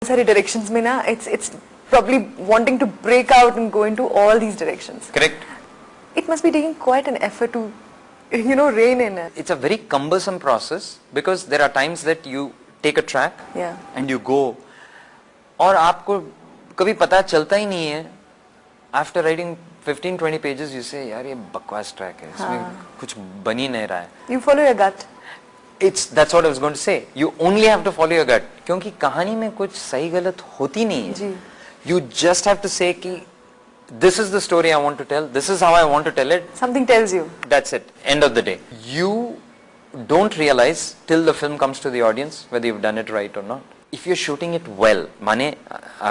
सारे directions में ना, it's probably wanting to break out and go into all these directions. Correct. It must be taking quite an effort to, you know, rein in it. It's a very cumbersome process because there are times that you take a track and you go, और आपको कभी पता चलता ही नहीं है. After writing 15-20 pages, you say, यार ये बकवास track है, इसमें कुछ बन ही नहीं रहा है. You follow your gut. That's what I was going to say. You only have to follow your gut. क्योंकि कहानी में कुछ सही गलत होती नहीं है. जी. You just have to say कि this is the story I want to tell. This is how I want to tell it. Something tells you. That's it. End of the day. You don't realize till the film comes to the audience whether you've done it right or not. If you're shooting it well, माने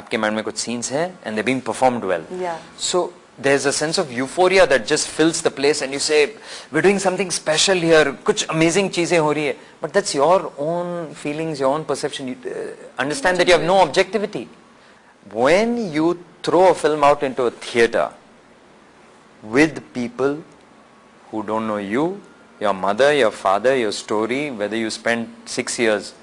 आपके mind में कुछ scenes हैं and they're being performed well. Yeah. So there's a sense of euphoria that just fills the place and you say, we're doing something special here, कुछ amazing चीजें हो रही है. But that's your own feelings, your own perception. You understand that you have no objectivity. When you throw a film out into a theater with people who don't know you, your mother, your father, your story, whether you spent 6 years,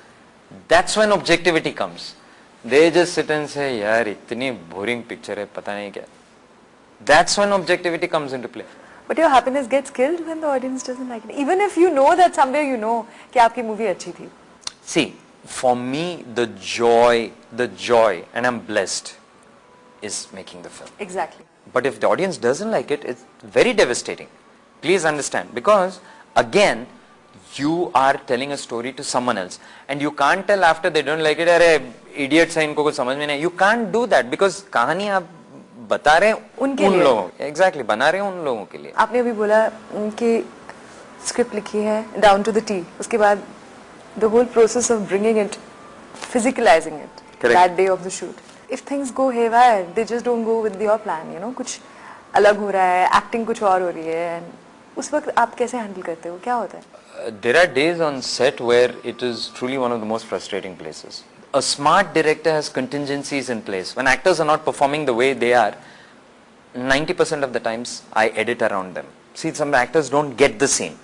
that's when objectivity comes. They just sit and say, yaar, itni boring picture hai, pata nahi kya. That's when objectivity comes into play. But your happiness gets killed when the audience doesn't like it. Even if you know that somewhere you know कि आपकी movie अच्छी थी. See, for me, the joy, and I'm blessed, is making the film. Exactly. But if the audience doesn't like it, it's very devastating. Please understand. Because, again, you are telling a story to someone else. And you can't tell after they don't like it, अरे idiots हैं, इनको कुछ समझ में नहीं. You can't do that because कहानी आप बता रहे हैं उन लोगों. Exactly, बना रहे हैं उन लोगों के लिए. आपने अभी बोला कि स्क्रिप्ट लिखी है down to the T. उसके बाद the whole process of bringing it, physicalizing it, Correct. that day of the shoot. If things go haywire, they just don't go with your plan, you know. कुछ अलग हो रहा है, acting कुछ और हो रही है, and उस वक्त आप कैसे handle करते हो? क्या होता है? There are days on set where it is truly one of the most frustrating places. A smart director has contingencies in place. When actors are not performing the way they are, 90% of the times I edit around them. See, some actors don't get the scene.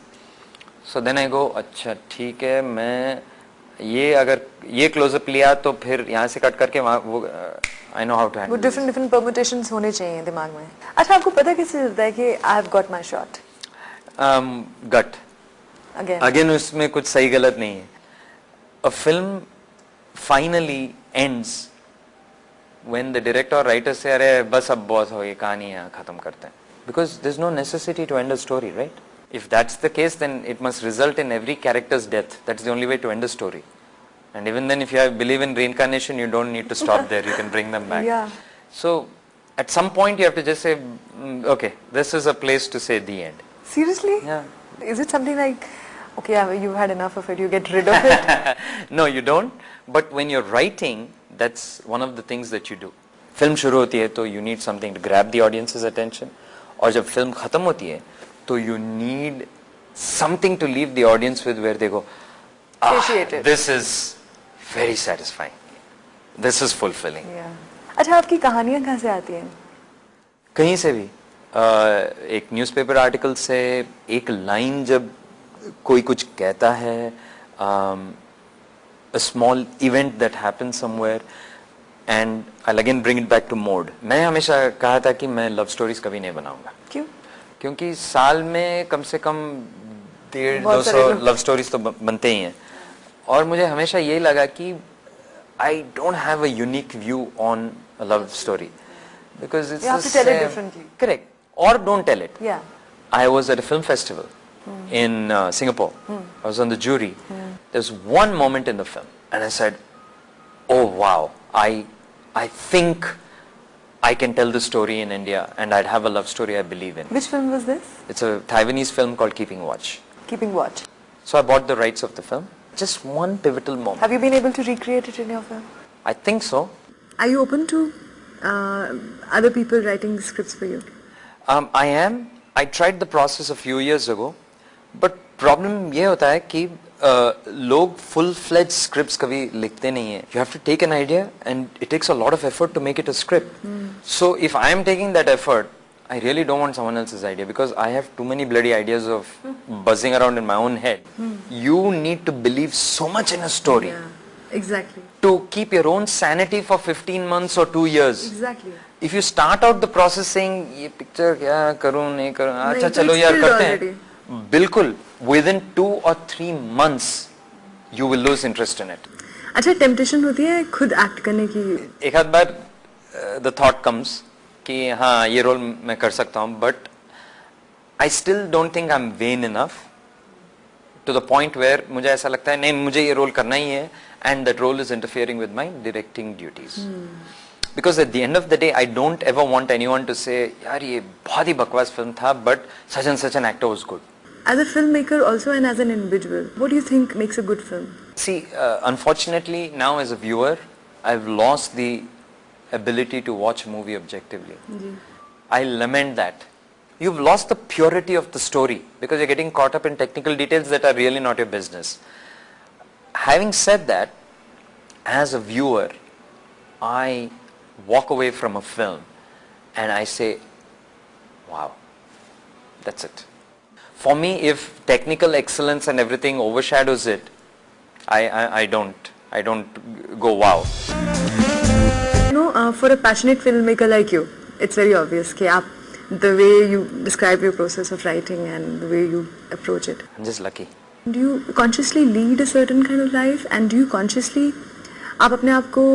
So then I go, अच्छा ठीक है, मैं ये अगर ये close-up लिया तो फिर यहाँ से कट करके वहाँ वो I know how to handle. वो different permutations होने चाहिए दिमाग में. अच्छा, आपको पता कैसे चलता है कि I've got my shot? Gut. Again उसमें कुछ सही गलत नहीं है. A film finally ends when the director or writer say, अरे बस अब बॉस हो, ये कहानी यहाँ खत्म करते हैं. Because there's no necessity to end a story, right? If that's the case, then it must result in every character's death. That's the only way to end a story. And even then, if you believe in reincarnation, you don't need to stop there. You can bring them back. Yeah. So, at some point, you have to just say, okay, this is a place to say the end. Seriously? Yeah. Is it something like, okay, you've had enough of it, you get rid of it? No, you don't. But when you're writing, that's one of the things that you do. Film शुरू होती है तो you need something to grab the audience's attention. और जब film खत्म होती है तो you need something to leave the audience with where they go, this is very satisfying. This is fulfilling. Yeah. अच्छा, आपकी कहानियाँ कहाँ से आती हैं? कहीं से भी. एक न्यूज़पेपर आर्टिकल से एक लाइन जब कोई कुछ कहता है, a small event that happens somewhere, and I'll again bring it back to mode. मैं हमेशा कहा था कि मैं love stories कभी नहीं बनाऊंगा. क्यों? क्योंकि साल में कम से कम 150-200 लव स्टोरीज तो बनते ही हैं. और मुझे हमेशा ये लगा कि I don't have a unique view on a love story because it's you have to tell it differently. Correct. Or don't tell it. Yeah. I was at a film festival in Singapore. I was on the jury. There's one moment in the film and I said, oh wow, I think I can tell the story in India and I'd have a love story I believe in. Which film was this? It's a Taiwanese film called Keeping Watch. Keeping Watch. So I bought the rights of the film. Just one pivotal moment. Have you been able to recreate it in your film? I think so. Are you open to other people writing scripts for you? I am. I tried the process a few years ago. But problem ये होता है कि लोग full-fledged scripts कभी लिखते नहीं हैं. You have to take an idea and it takes a lot of effort to make it a script. So if I am taking that effort, I really don't want someone else's idea because I have too many bloody ideas of buzzing around in my own head. You need to believe so much in a story. Yeah. Exactly. To keep your own sanity for 15 months or 2 years. Exactly. If you start out the process saying ये picture क्या करूँ नहीं करूँ अच्छा तो चलो it's यार killed करते already. हैं बिल्कुल within 2 or 3 months you will lose interest in it. अच्छा टेम्पटेशन होती है खुद एक्ट करने की? एक आध बार the thought comes कि हाँ ये रोल मैं कर सकता हूँ but I still don't think I'm vain enough to the point where मुझे ऐसा लगता है नहीं मुझे ये रोल करना ही है and that role is interfering with my directing duties. Because at the end of the day I don't ever want anyone to say यार ये बहुत ही बकवास फिल्म था but such an actor was good. As a filmmaker also and as an individual, what do you think makes a good film? See, unfortunately now as a viewer I've lost the ability to watch a movie objectively. I lament that. You've lost the purity of the story because you're getting caught up in technical details that are really not your business. Having said that, as a viewer, I walk away from a film and I say, wow, that's it. For me, if technical excellence and everything overshadows it, I don't go wow. You know, for a passionate filmmaker like you, it's very obvious कि आप the way you describe your process of writing and the way you approach it. I'm just lucky. Do you consciously lead a certain kind of life and do you consciously आप अपने आप को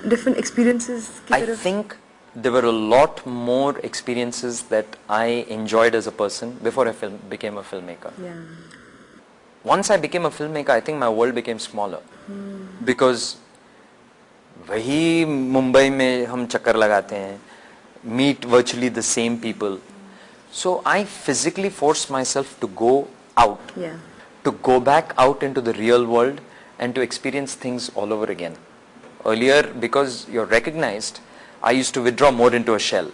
different experiences की I तरफ? think there were a lot more experiences that I enjoyed as a person before I became a filmmaker. Yeah. Once I became a filmmaker, I think my world became smaller. Because वही मुंबई में हम चक्कर लगाते हैं, meet virtually the same people. So I physically forced myself to go out, Yeah. to go back out into the real world and to experience things all over again. Earlier, because you're recognized, I used to withdraw more into a shell.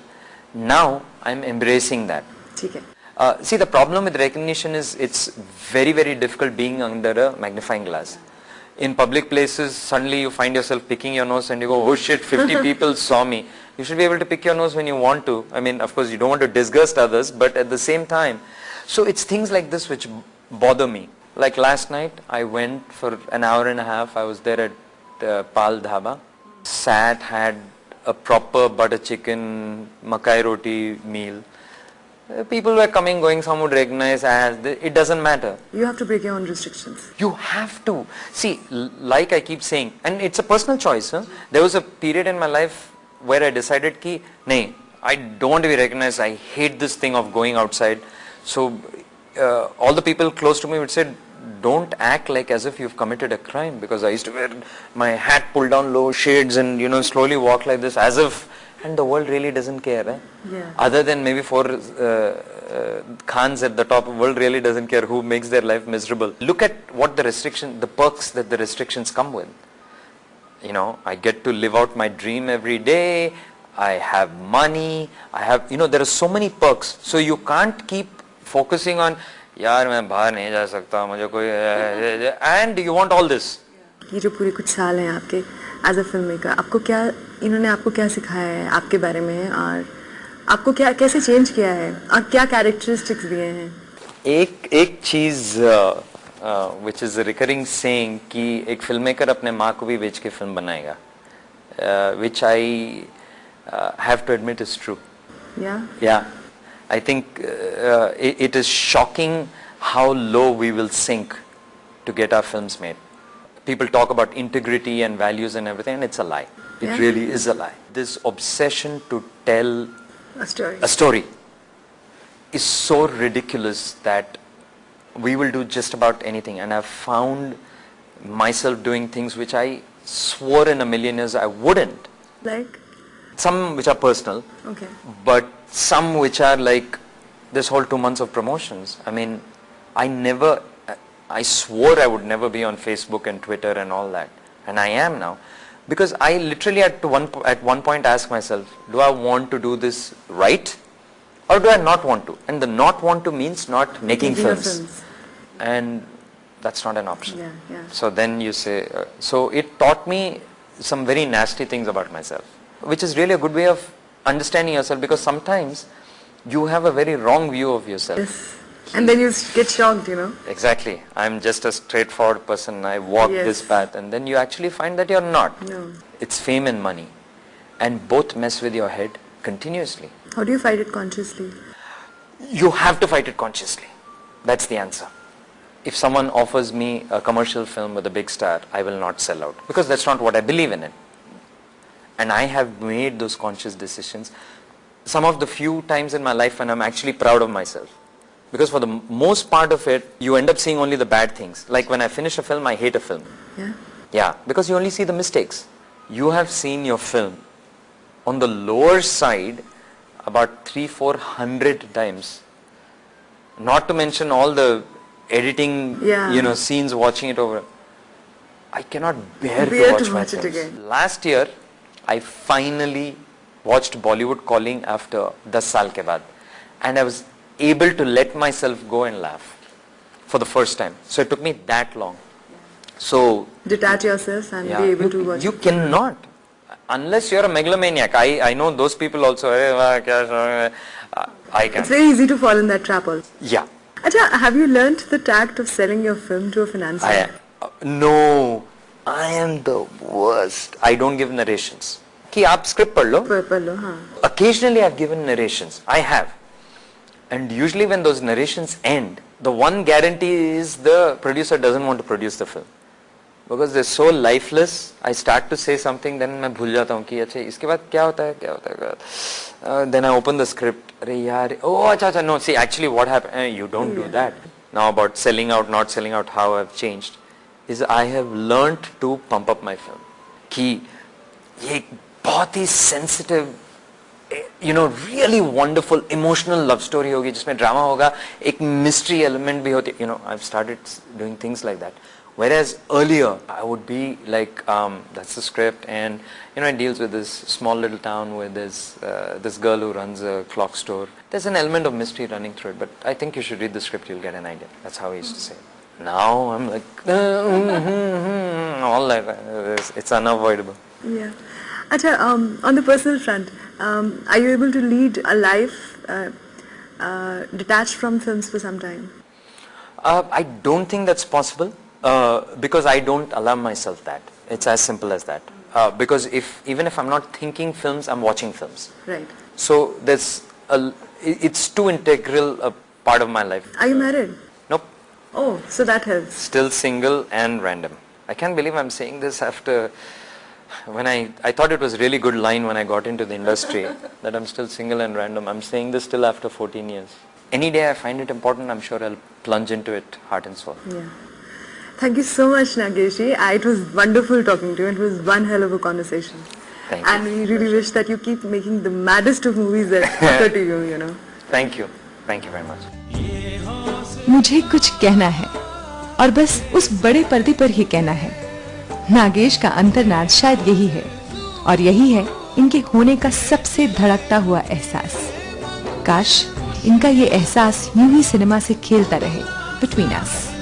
Now I'm embracing that. ठीक है. See, the problem with recognition is it's very, very difficult being under a magnifying glass. In public places, suddenly you find yourself picking your nose and you go, oh shit, 50 people saw me. You should be able to pick your nose when you want to. I mean, of course, you don't want to disgust others, but at the same time. So it's things like this which bother me. Like last night, I went for an hour and a half. I was there at Pal Dhaba. Sat, had a proper butter chicken, makai roti meal. People were coming, going, some would recognize as, it doesn't matter. You have to break your own restrictions. You have to. See, like I keep saying, and it's a personal choice. Huh? There was a period in my life where I decided ki, nahi, I don't want to be recognized. I hate this thing of going outside. So all the people close to me would say, don't act like as if you've committed a crime, because I used to wear my hat pulled down low, shades, and slowly walk like this as if, and the world really doesn't care. Eh? Yeah. Other than maybe four Khans at the top, the world really doesn't care who makes their life miserable. Look at what the perks that the restrictions come with. I get to live out my dream every day. I have money. I have, there are so many perks. So you can't keep focusing on, यार मैं बाहर नहीं जा सकता, मुझे कोई, and you want all this. ये जो पूरे कुछ साल हैं आपके एज अ फिल्म मेकर, आपको क्या इन्होंने आपको क्या सिखाया है आपके बारे में, और आपको क्या कैसे चेंज किया है, और क्या कैरेक्टरिस्टिक्स दिए हैं? एक चीज which is a recurring saying कि एक फिल्म मेकर अपने माँ को भी बेच के फिल्म बनाएगा, which I have to admit is true. Yeah. I think it is shocking how low we will sink to get our films made. People talk about integrity and values and everything, and it's a lie. It really is a lie. This obsession to tell a story is so ridiculous that we will do just about anything. And I've found myself doing things which I swore in a million years I wouldn't. Like? Some which are personal. Okay. But some which are like this whole 2 months of promotions. I mean, I swore I would never be on Facebook and Twitter and all that. And I am now. Because I literally at one point asked myself, do I want to do this right? Or do I not want to? And the not want to means not making films. And that's not an option. Yeah. So then you say, so it taught me some very nasty things about myself, which is really a good way of understanding yourself, because sometimes you have a very wrong view of yourself. Yes. And then you get shocked, you know. Exactly. I'm just a straightforward person. I walk Yes. this path, and then you actually find that you're not. No. It's fame and money, and both mess with your head continuously. How do you fight it consciously? You have to fight it consciously. That's the answer. If someone offers me a commercial film with a big star, I will not sell out, because that's not what I believe in it. And I have made those conscious decisions some of the few times in my life when I'm actually proud of myself. Because for the most part of it, you end up seeing only the bad things. Like when I finish a film, I hate a film. Yeah. Yeah, because you only see the mistakes. You have seen your film on the lower side about 300-400 times. Not to mention all the editing, Yeah. scenes, watching it over. I cannot bear Bear to watch to my watch it films. again. Last year, I finally watched Bollywood Calling after 10 saal ke baad. And I was able to let myself go and laugh for the first time. So it took me that long. So Detach yourself and be able to watch. you cannot, unless you're a megalomaniac. I know those people also. I It's can. very easy to fall in that trap also. Yeah. Acha, have you learnt the tact of selling your film to a financier? No, I am the worst. I don't give narrations. कि आप script पढ़ लो. पढ़ लो, हाँ. Occasionally I've given narrations. I have. And usually when those narrations end, the one guarantee is the producer doesn't want to produce the film. Because they're so lifeless, I start to say something, then मैं भूल जाता हूँ कि अच्छा इसके बाद क्या होता है. Then I open the script. अरे यार, oh अच्छा, no, see actually what happened, you don't do that. Now about selling out, not selling out, how I've changed, is I have learnt to pump up my film. कि ये एक बहुत ही sensitive, really wonderful emotional love story होगी जिसमें drama होगा, एक mystery element भी होती, I've started doing things like that. Whereas earlier I would be like, that's the script, and it deals with this small little town where there's this girl who runs a clock store. There's an element of mystery running through it, but I think you should read the script, you'll get an idea. That's how I used to say it. Now I'm like, all that, it's unavoidable. Yeah. Acha, on the personal front, are you able to lead a life detached from films for some time? I don't think that's possible. Because I don't allow myself that. It's as simple as that. Because even if I'm not thinking films, I'm watching films. Right. So it's too integral a part of my life. Are you married? Nope. Oh, so that helps. Still single and random. I can't believe I'm saying this after when I thought it was a really good line when I got into the industry that I'm still single and random. I'm saying this still after 14 years. Any day I find it important, I'm sure I'll plunge into it heart and soul. Yeah. Thank you so much, Nagesh. It was wonderful talking to you. It was one hell of a conversation. Thank you. And we really wish that you keep making the maddest of movies that occur to you, Thank you. Thank you very much. मुझे कुछ कहना है और बस उस बड़े पर्दे पर ही कहना है. नागेश का अंतर्नाद शायद यही है और यही है इनके होने का सबसे धड़कता हुआ एहसास. काश इनका ये एहसास यूं ही सिनेमा से खेलता रहे बिटवीन अस.